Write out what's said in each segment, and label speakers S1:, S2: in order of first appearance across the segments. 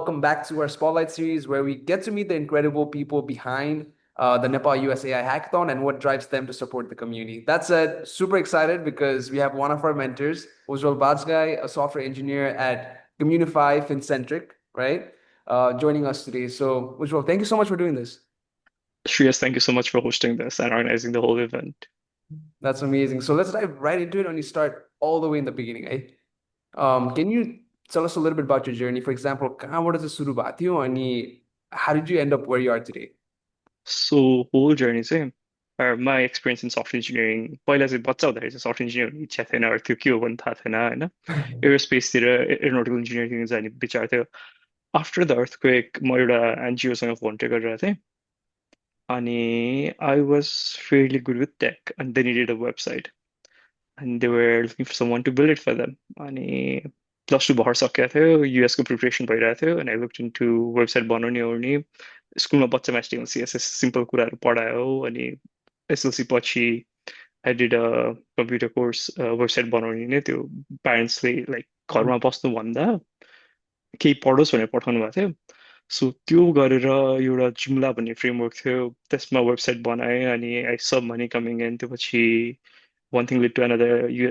S1: Welcome back to our Spotlight series where we get to meet the incredible people behind the Nepal-US AI Hackathon and what drives them to support the community. That said, super excited because we have one of our mentors, Ujjwal Bajagain, a software engineer at Communify Fincentric, right? Joining us today. So, Ujjwal, thank you so much for doing this.
S2: Shreyas, thank you so much for hosting this and organizing the whole event.
S1: That's amazing. So let's dive right into it and you start all the way in the beginning, eh? Can you tell us a little bit about your journey? For example, कहाँबाट चाहिँ सुरु भएको थियो अनि how did you end up where you are today?
S2: So, whole journey चाहिँ my experience in software engineering पहिला चाहिँ बच्चा हुँदाखेरि चाहिँ software engineer हुने इच्छा थिएन त्यो के हो पनि थाहा थिएन होइन एरोस्पेसतिर एरोनोटिकल इन्जिनियरिङ जाने विचार थियो आफ्टर द अर्थक्वेक म एउटा एनजिओसँग भोन्टियर गरिरहेको थिएँ अनि I was fairly good with tech and they needed a website and they were looking for someone to build it for them. अनि प्लस टू भर्खर सकेको थियो युएसको प्रिपरेसन भइरहेको थियो अनि आई लुक्ड इन्टु वेबसाइट बनाउने ओर्ने स्कुलमा बच्चामा एचटिएमएल सिएसएस सिम्पल कुराहरू पढायो अनि एसएलसी पछि I did a computer course website बनाउने नै त्यो प्यारेन्ट्सले लाइक घरमा बस्नुभन्दा केही पढोस् भनेर पठाउनु भएको थियो सो त्यो गरेर एउटा जुम्ला भन्ने फ्रेमवर्क थियो त्यसमा वेबसाइट बनाएँ अनि आई सब मनी कमिङ इन त्यो पछि one thing led to another yo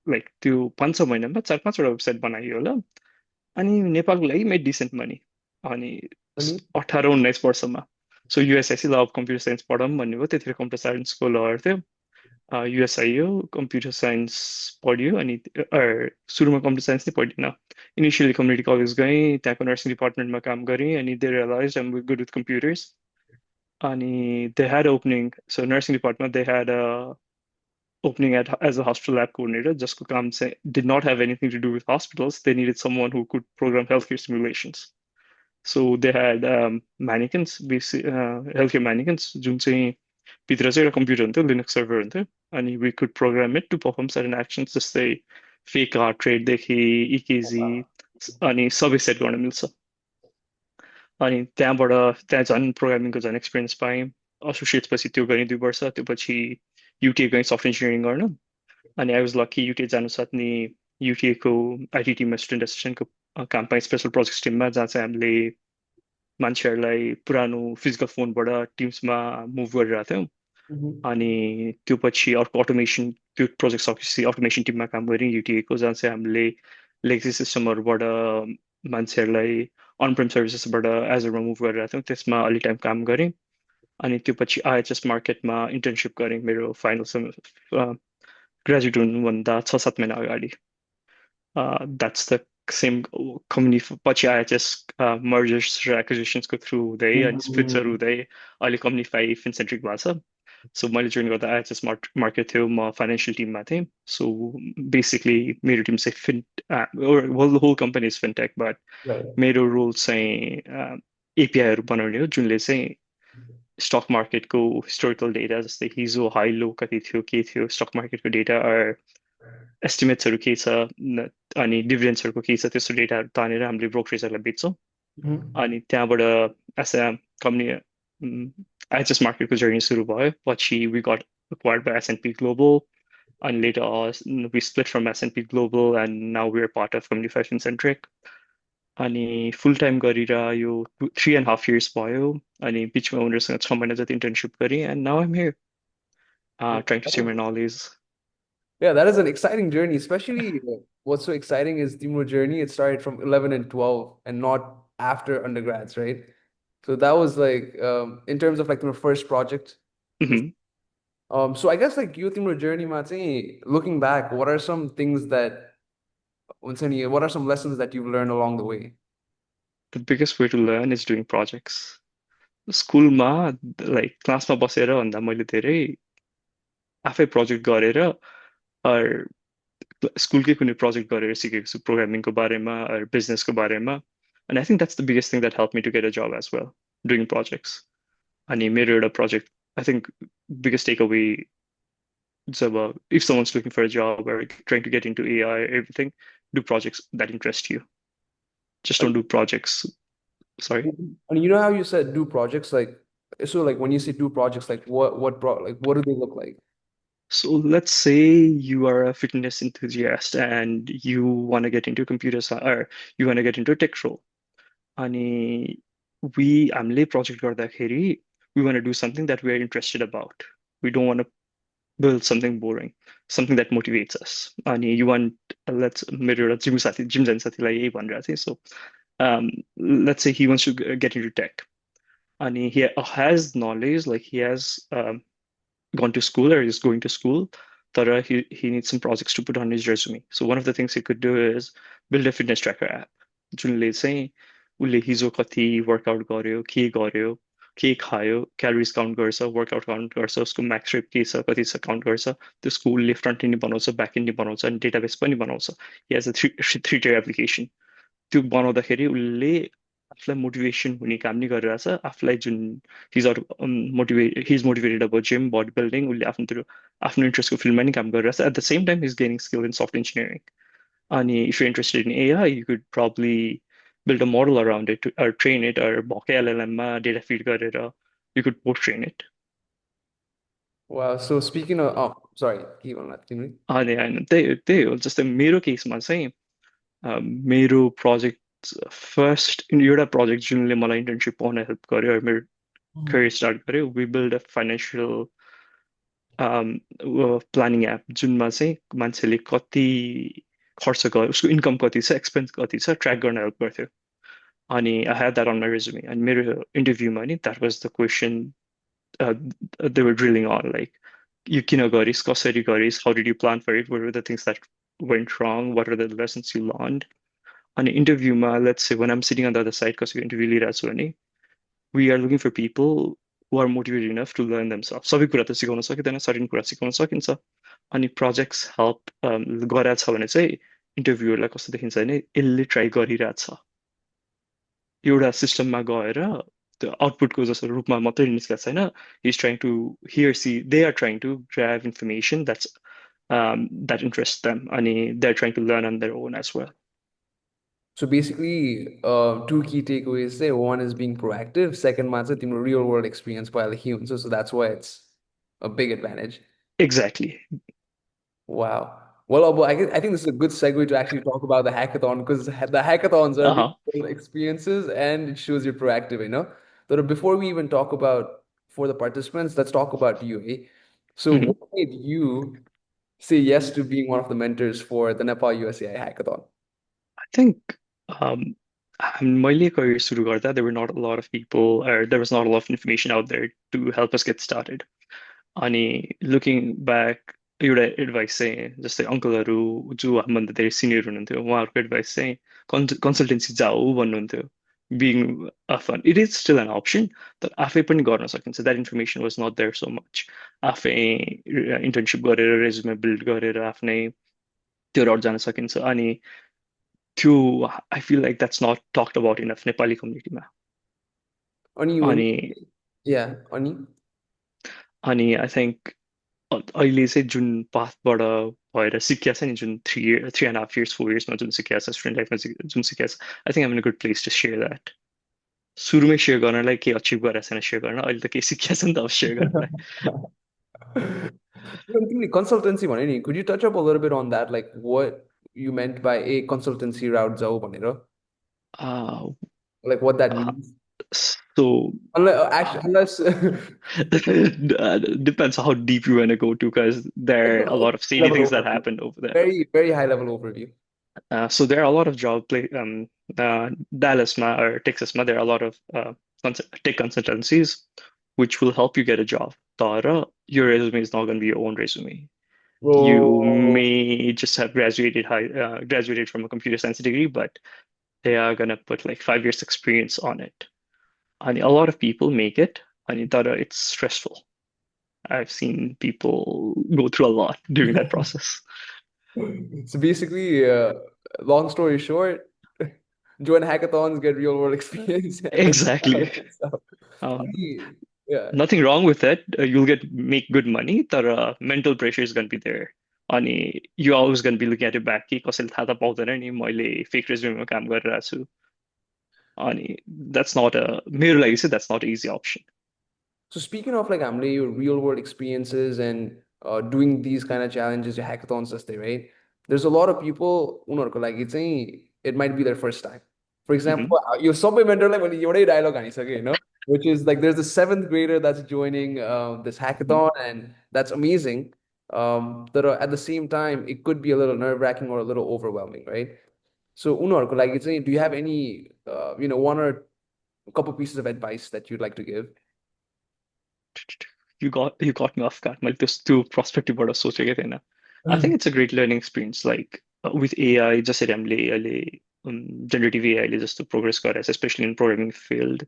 S2: like त्यो 5-6 महिनामा 4-5 वटा वेबसाइट बनाइयो होला अनि नेपालको लागि मेड डिसेन्ट मनी अनि
S1: अनि
S2: 18-19 वर्षमा सो युएसआइसी ल अब कम्प्युटर साइन्स पढौँ भन्ने भयो त्यतिखेर कम्प्युटर साइन्सको लहर थियो युएस आइयो कम्प्युटर साइन्स पढ्यो अनि सुरुमा कम्प्युटर साइन्स नै पढिनँ इनिसियली कम्युनिटी कलेज गएँ त्यहाँको नर्सिङ डिपार्टमेन्टमा काम गरेँ अनि दे रियलाइज आइम गुड विथ कम्प्युटर्स अनि they had opening so nursing department they had opening as a hospital lab coordinator. Just Kukam did not have anything to do with hospitals. They needed someone who could program healthcare simulations. So they had mannequins, healthcare mannequins, जुन चाहिँ भित्र चाहिँ एउटा computer हुन्थ्यो Linux server हुन्थ्यो अनि we could program it to perform certain actions जस्तै fake heart रेटदेखि इकेजी अनि सबै सेट गर्न मिल्छ अनि त्यहाँ झन् प्रोग्रामिङको झन् एक्सपिरियन्स पाएँ एसोसिएट्स पछि त्यो गरेँ 2 वर्ष त्यो पछि युटिए गएँ सफ्टवेयर इन्जिनियरिङ गर्न अनि आई वाज लकी युटिए जानु साथ नि युटिएको आइटी टिममा स्टुडेन्ट एसिस्टेन्टको काम पाएँ स्पेसल प्रोजेक्ट टिममा जहाँ चाहिँ हामीले मान्छेहरूलाई पुरानो फिजिकल फोनबाट टिम्समा मुभ गरिरहेको थियौँ अनि त्यो पछि अर्को अटोमेसन त्यो प्रोजेक्ट सकेपछि अटोमेसन टिममा काम गरेँ युटिएको जहाँ चाहिँ हामीले लेगसी सिस्टमहरूबाट मान्छेहरूलाई अनप्रेम सर्भिसेसबाट एजरमा मुभ गरिरहेको थियौँ त्यसमा अलिक टाइम काम गरेँ अनि त्यो पछि आइएचएस मार्केटमा इन्टर्नसिप गरेँ मेरो फाइनल सेमेस्टर ग्रेजुएट हुनुभन्दा 6-7 महिना अगाडि द्याट्स द सेम कम्पनी पछि आइएचएस मर्जर्स र एक्विजिसन्सको थ्रु हुँदै अनि स्प्लिट्सहरू हुँदै अहिले कम्युनिफाई फिनसेन्ट्रिक भएको छ सो मैले जोइन गर्दा आइएचएस मार्केट थियो म फाइनेन्सियल टिममा थिएँ सो बेसिकली मेरो टिम चाहिँ whole company is fintech but
S1: Right.
S2: मेरो रोल चाहिँ एपिआईहरू बनाउने हो जुनले चाहिँ स्टक मार्केटको हिस्टोरिकल डेटा जस्तै हिजो हाई लो कति थियो के थियो स्टक मार्केटको डेटा एस्टिमेट्सहरू के छ अनि डिभिडेन्ड्सहरूको के छ त्यस्तो डेटाहरू तानेर हामीले ब्रोकरेजहरूलाई बेच्छौँ
S1: Mhm.
S2: अनि त्यहाँबाट एज अ कम्पनी आइएचएस मार्केटको जर्नी सुरु भयो पछि we got acquired by S&P Global and later we split from S&P Global and now we're part of Communify Fincentric अनि फुल टाइम गरेर यो 3.5 years भयो अनि बिचमा उनीहरूसँग 6 महिना जति इन्टर्नसिप गरेँ and now I'm here trying to share my knowledge
S1: Yeah, that is an exciting journey, especially what's so exciting is Timur journey. It started from 11 and 12 and not after undergrads, right? So that was like in terms of like the first project. So I guess like you Timur journey, Mate, looking back, what are some things that what are some lessons that you've learned along the way?
S2: The biggest way to learn is doing projects स्कुलमा like क्लासमा बसेर भन्दा मैले धेरै आफै project गरेर स्कुलकै कुनै project गरेर सिकेको छु प्रोग्रामिङको बारेमा बिजनेसको बारेमा अनि I think that's the biggest thing that help me to get a job as well doing projects अनि मेरो एउटा project I think biggest take away job if someone's looking for a job or trying to get into AI everything do projects that interest you just don't do projects sorry
S1: And you know how you said do projects like so like when you say do projects like what do they look like?
S2: so let's say you are a fitness enthusiast and you want to get into computer science or you want to get into a tech role अनि हामीले project गर्दाखेरि we want to do something that we're interested about. We don't want to build something boring, something that motivates us. अनि you want let's मेरो एउटा gym जाने साथीलाई यही भनिरहेको थिएँ. So um, let's say he wants to get into tech. And he has knowledge, like he has gone to school or is going to school, but he needs some projects to put on his resume. So one of the things he could do is build a fitness tracker app. जुनले चाहिँ उसले हिजो कति workout गर्यो के खायो calories count गर्छ workout count गर्छ उसको म्याक्स रेप के छ कति छ काउन्ट गर्छ त्यसको उसले फ्रन्ट एन्ड बनाउँछ ब्याक एन्ड बनाउँछ अनि डेटाबेस पनि बनाउँछ he has a three tier application त्यो बनाउँदाखेरि उसले आफूलाई मोटिभेसन हुने काम नि गरिरहेछ आफूलाई जुन हिज मोटिभेटेड अब जिम बडी बिल्डिङ उसले आफ्नो इन्ट्रेस्टको फिल्डमा नि काम गरिरहेछ at the same time is gaining skill in soft engineering अनि if you interested in AI you could probably build a model around it or train it or भर्खै LLM मा डेटा फिड गरेर you could post train it.
S1: Wow. So speaking of, oh, sorry, keep on that. Continue.
S2: अनि होइन त्यही हो जस्तै मेरो केसमा चाहिँ मेरो प्रोजेक्ट फर्स्ट एउटा प्रोजेक्ट जुनले मलाई इन्टर्नसिप पाउन हेल्प गर्यो मेरो करियर स्टार्ट गर्यो we build a financial planning app जुनमा चाहिँ मान्छेले कति खर्च गर्यो उसको इन्कम कति छ एक्सपेन्स कति छ ट्र्याक गर्न हेल्प गर्थ्यो अनि I have that on my resume अनि मेरो इन्टरभ्यूमा नि that was the question they were drilling on like you किन गरिस् कसरी गरिस् how did you plan for it what were the things that went wrong what are the lessons you learned अनि इन्टरभ्यूमा let's say when I'm sitting on the other side कसैको interview लिइरहेको छु भने we are looking for people who are motivated enough to learn themselves सबै कुरा त सिकाउन सकिँदैन सर्टेन कुरा सिकाउन सकिन्छ अनि प्रोजेक्ट्स हेल्प गराएको छ भने चाहिँ इन्टरभ्यूहरूलाई कस्तो देखिन्छ भने यसले ट्राई गरिरहेछ एउटा सिस्टममा गएर त्यो आउटपुटको जस्तो रूपमा मात्रै निस्केको छैन he's trying to hear see they are trying to grab information that interests them and they're trying to learn on their own as well.
S1: So basically, two key takeaways there. One is being proactive. Second, man, the real world experience by the humans. So that's why it's a big advantage.
S2: Exactly.
S1: Wow. Well, Abu, I think this is a good segue to actually talk about the hackathon because the hackathons are real
S2: Uh-huh.
S1: world experiences and it shows you're proactive, you know. But before we even talk about for the participants, let's talk about you. Eh? So
S2: Mhm.
S1: what made you say yes to being one of the mentors for the Nepal-US AI Hackathon?
S2: I think um, मैले career सुरु गर्दा there were not a lot of people or there was not a lot of information out there to help us get started. अनि looking back एउटा advice चाहिँ जस्तै अङ्कलहरू जो हामीभन्दा धेरै सिनियर हुनुहुन्थ्यो उहाँहरूको एडभाइस चाहिँ कन्सल्टेन्सी जाऊ भन्नुहुन्थ्यो being often it is still an option तर आफै पनि गर्न सकिन्छ that information was not there so much आफै इन्टर्नसिप गरेर रेज्युमे बिल्ड गरेर आफ्नै त्यो रोड जान सकिन्छ अनि त्यो I feel like that's not talked about enough Nepali कम्युनिटीमा
S1: Ani, when
S2: अनि
S1: yeah, Ani.
S2: अनि आई थिङ्क अहिले चाहिँ जुन पाथबाट भएर सिकिया छ नि जुन 3.5 years 4 yearsमा जुन सिकिया छ स्टुडेन्ट लाइफमा जुन सिकिया छ I think I'm in good place to share that सुरुमै सेयर गर्नलाई केही अचिभ गरेको छैन सेयर गर्न अहिले त केही सिकिया छ नि त अब सेयर गर्नलाई
S1: Consultancy भने नि, could you touch up a little bit on that? Like what you meant by a consultancy route जाऊ भनेर? Like what that means?
S2: so
S1: Unless
S2: depends how deep you want to go to because there are a lot of shady
S1: level
S2: things that
S1: overview.
S2: happened over there.
S1: Very, very high level overview.
S2: So there are a lot of Dallas ma or Texas ma there are a lot of tech consultancies which will help you get a job. Tara, your resume is not going to be your own resume. You
S1: Oh,
S2: may just have graduated from a computer science degree, but they are gonna put like 5 years experience on it. And a lot of people make it, and Tara, it's stressful. I've seen people go through a lot during that process.
S1: so basically, long story short, join hackathons, get real world experience, and then
S2: Exactly.
S1: stuff.
S2: Um,
S1: Yeah.
S2: Nothing wrong with it. You'll make good money, but mental pressure is going to be there. अनि you always going to be looking at your back कि कसैले थाहा त पाउँदैन नि मैले fake रेज्युमेमा काम गरिरहेको छु अनि that's not a मेरो लागि चाहिँ that's not an easy option.
S1: So speaking of like Amle, your real world experiences and doing these kind of challenges, your hackathons, just right? There's a lot of people, like it might be their first time. For
S2: Hmm.
S1: example, your subway mentor like when you dialogue okay, which is like there's a seventh grader that's joining this hackathon, and that's amazing. But at the same time, it could be a little nerve-wracking or a little overwhelming, right? So, Unor, like, do you have any, one or a couple pieces of advice that you'd like to give?
S2: You got me off guard. Like this two prospective बड़ा सोचेगे थे ना. I think it's a great learning experience. Like with AI, जैसे हामीले अहिले generative AI ले जस्तो progress गरेछ, especially in programming field.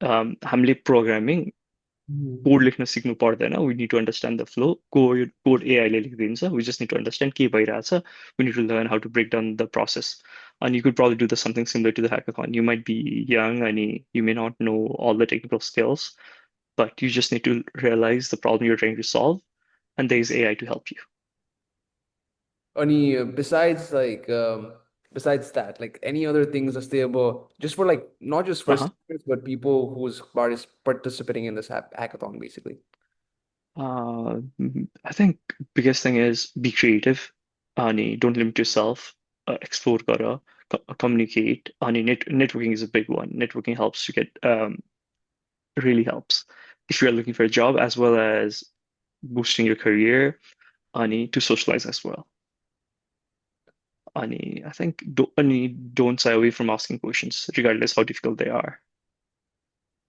S2: हामीले programming
S1: Mhm.
S2: कोड लेख्न सिक्नु पर्दैन. We need to understand the flow. Code AI ले लेखिदिन्छ. We just need to understand के भइरहेछ. We need to learn how to break down the process. And you could probably do something similar to the hackathon. You might be young and you may not know all the technical skills, but you just need to realize the problem you're trying to solve, and there is AI to help you.
S1: Any besides that, like any other things that's there, but just for like not just first
S2: Uh-huh.
S1: timers, but people who's participating in this hackathon, basically.
S2: I think biggest thing is be creative. Don't limit yourself. Explore kara, communicate. Networking is a big one. Networking helps to get really helps if you are looking for a job as well as boosting your career. To socialize as well. I think don't shy away from asking questions, regardless how difficult they are.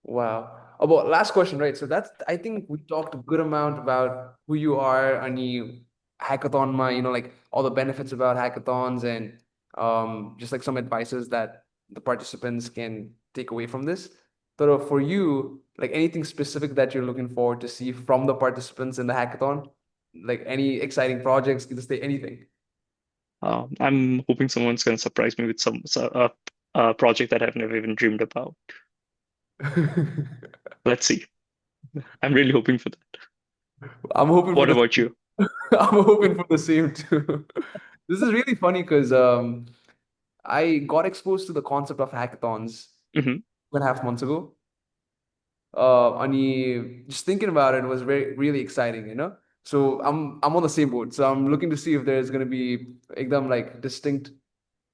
S1: Wow. About last question, right? So that's I think we talked a good amount about who you are and you hackathon like all the benefits about hackathons and just like some advices that the participants can take away from this. But for you, like anything specific that you're looking forward to see from the participants in the hackathon, like any exciting projects, you just say anything.
S2: I'm hoping someone's going to surprise me with a project that I've never even dreamed about. Let's see. I'm really hoping for that.
S1: I'm hoping for
S2: What
S1: the
S2: about you?
S1: I'm hoping for the same too. This is really funny because I got exposed to the concept of hackathons
S2: Hmm.
S1: 2.5 months ago. And just thinking about it was very really exciting. So I'm on the same boat. So I'm looking to see if there's gonna be ekdam like distinct,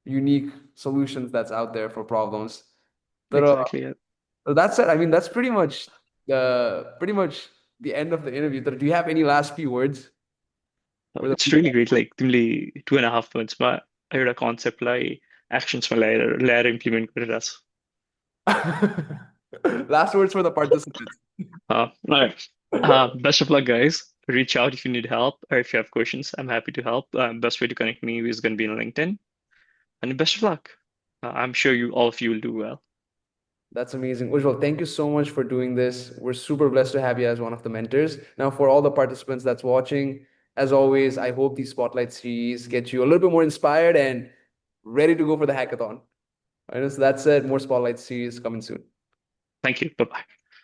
S1: unique solutions that's out there for problems. But
S2: Exactly. Yeah.
S1: that's it. I mean, that's pretty much the end of the interview. Do you have any last few words for the
S2: It's
S1: people?
S2: really great. Like, only 2.5 months, but I heard a concept like actions for layer implement with us.
S1: Last words for the participants.
S2: All right. Best of luck, guys. Reach out if you need help or if you have questions. I'm happy to help. Best way to connect me is going to be on LinkedIn. And best of luck. I'm sure all of you will do well.
S1: That's amazing. Ujjwal, thank you so much for doing this. We're super blessed to have you as one of the mentors. Now, for all the participants that's watching, as always, I hope these spotlight series get you a little bit more inspired and ready to go for the hackathon. All right, so that said, more spotlight series coming soon.
S2: Thank you. Bye bye.